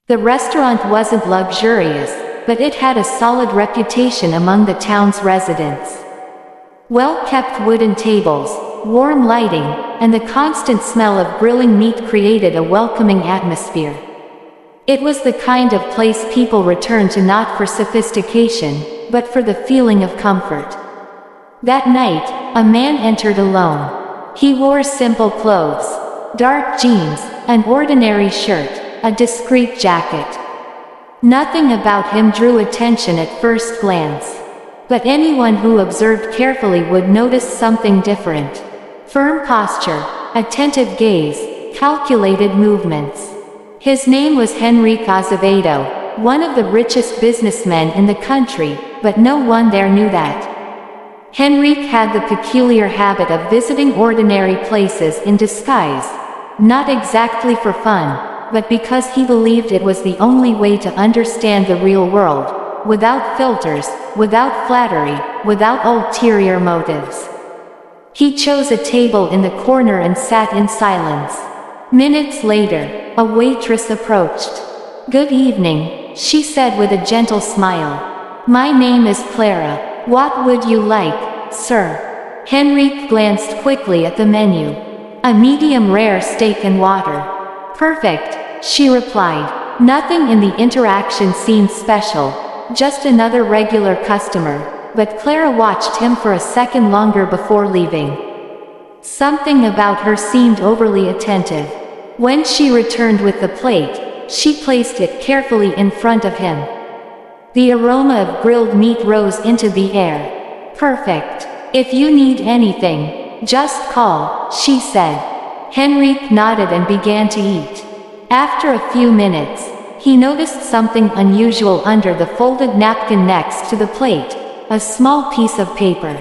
The restaurant wasn't luxurious, but it had a solid reputation among the town's residents. Well-kept wooden tables, warm lighting, and the constant smell of grilling meat created a welcoming atmosphere. It was the kind of place people returned to not for sophistication, but for the feeling of comfort. That night, a man entered alone. He wore simple clothes, dark jeans, an ordinary shirt, a discreet jacket. Nothing about him drew attention at first glance. But anyone who observed carefully would notice something different. Firm posture, attentive gaze, calculated movements. His name was Henrique Azevedo, one of the richest businessmen in the country, but no one there knew that. Henrique had the peculiar habit of visiting ordinary places in disguise, not exactly for fun, but because he believed it was the only way to understand the real world, without filters, without flattery, without ulterior motives. He chose a table in the corner and sat in silence. Minutes later, a waitress approached. "Good evening," she said with a gentle smile. "My name is Clara. What would you like, sir?" Henrique glanced quickly at the menu. "A medium rare steak and water." "Perfect," she replied. Nothing in the interaction seemed special, just another regular customer, but Clara watched him for a second longer before leaving. Something about her seemed overly attentive. When she returned with the plate, she placed it carefully in front of him. The aroma of grilled meat rose into the air. "Perfect. If you need anything, just call," she said. Henrique nodded and began to eat. After a few minutes, he noticed something unusual under the folded napkin next to the plate, a small piece of paper.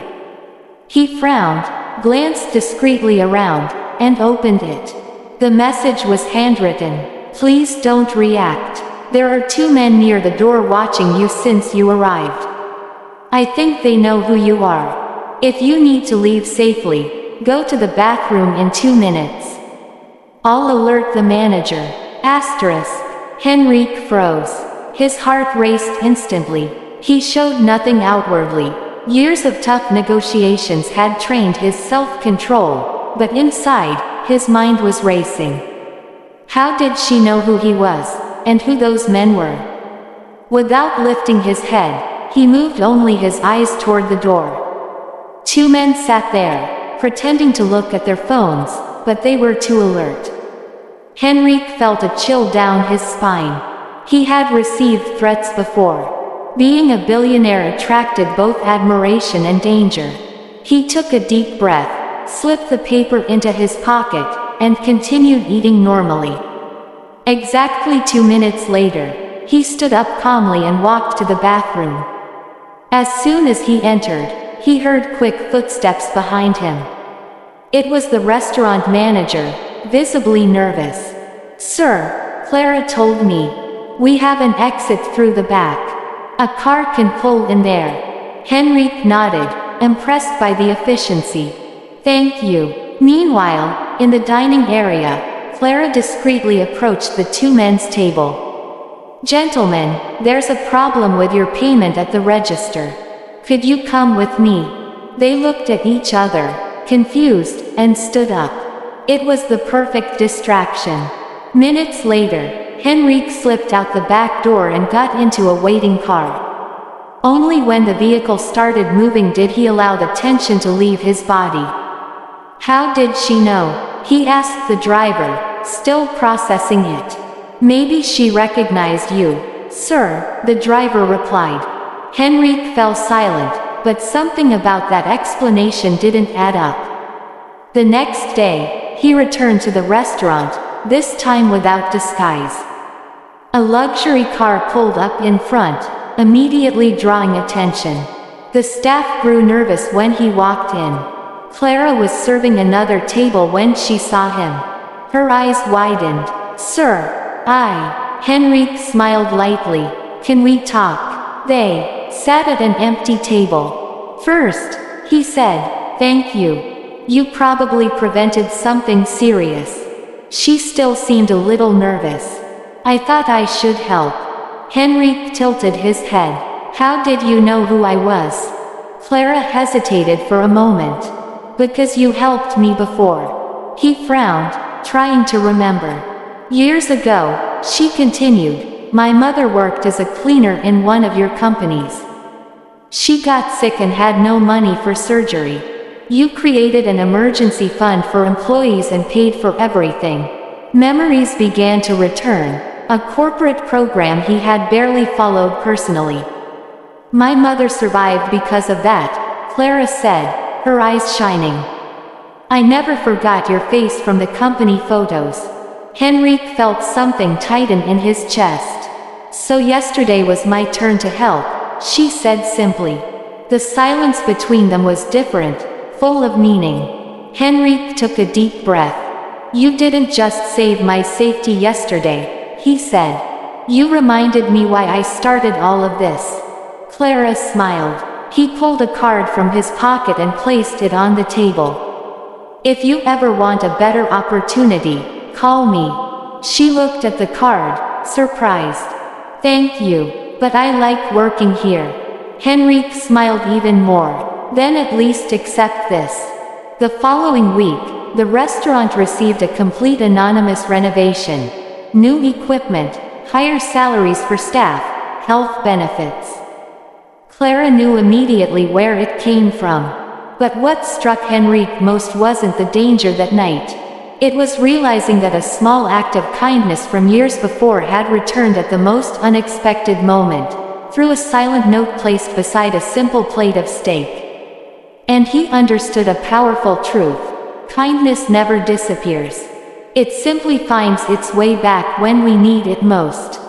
He frowned, glanced discreetly around, and opened it. The message was handwritten. "Please don't react. There are 2 men near the door watching you since you arrived. I think they know who you are. If you need to leave safely, go to the bathroom in 2 minutes. I'll alert the manager." Henrique froze. His heart raced instantly. He showed nothing outwardly. Years of tough negotiations had trained his self-control, but inside, his mind was racing. How did she know who he was, and who those men were? Without lifting his head, he moved only his eyes toward the door. 2 men sat there, pretending to look at their phones, but they were too alert. Henrique felt a chill down his spine. He had received threats before. Being a billionaire attracted both admiration and danger. He took a deep breath, slipped the paper into his pocket, and continued eating normally. Exactly 2 minutes later, he stood up calmly and walked to the bathroom. As soon as he entered, he heard quick footsteps behind him. It was the restaurant manager, visibly nervous. "Sir," Clara told me, "we have an exit through the back. A car can pull in there." Henrique nodded, impressed by the efficiency. "Thank you." Meanwhile, in the dining area, Clara discreetly approached the 2 men's table. "Gentlemen, there's a problem with your payment at the register. Could you come with me?" They looked at each other, confused, and stood up. It was the perfect distraction. Minutes later, Henrique slipped out the back door and got into a waiting car. Only when the vehicle started moving did he allow the tension to leave his body. "How did she know?" he asked the driver, still processing it. "Maybe she recognized you, sir," the driver replied. Henrique fell silent, but something about that explanation didn't add up. The next day, he returned to the restaurant, this time without disguise. A luxury car pulled up in front, immediately drawing attention. The staff grew nervous when he walked in. Clara was serving another table when she saw him. Her eyes widened. "Sir, Henrique smiled lightly. "Can we talk?" They sat at an empty table. "First," he said, "thank you. You probably prevented something serious." She still seemed a little nervous. I thought I should help. Henrique tilted his head. How did you know who I was? Clara hesitated for a moment. Because you helped me before. He frowned, trying to remember. Years ago, she continued, my mother worked as a cleaner in one of your companies. She got sick and had no money for surgery. You created an emergency fund for employees and paid for everything. Memories began to return, a corporate program he had barely followed personally. My mother survived because of that, Clara said, her eyes shining. I never forgot your face from the company photos. Henrique felt something tighten in his chest. So yesterday was my turn to help, she said simply. The silence between them was different, full of meaning. Henrique took a deep breath. You didn't just save my safety yesterday, he said. You reminded me why I started all of this. Clara smiled. He pulled a card from his pocket and placed it on the table. If you ever want a better opportunity, call me. She looked at the card, surprised. Thank you, but I like working here. Henrique smiled even more. Then at least accept this. The following week, the restaurant received a complete anonymous renovation. New equipment, higher salaries for staff, health benefits. Clara knew immediately where it came from. But what struck Henrique most wasn't the danger that night. It was realizing that a small act of kindness from years before had returned at the most unexpected moment, through a silent note placed beside a simple plate of steak. And he understood a powerful truth. Kindness never disappears. It simply finds its way back when we need it most.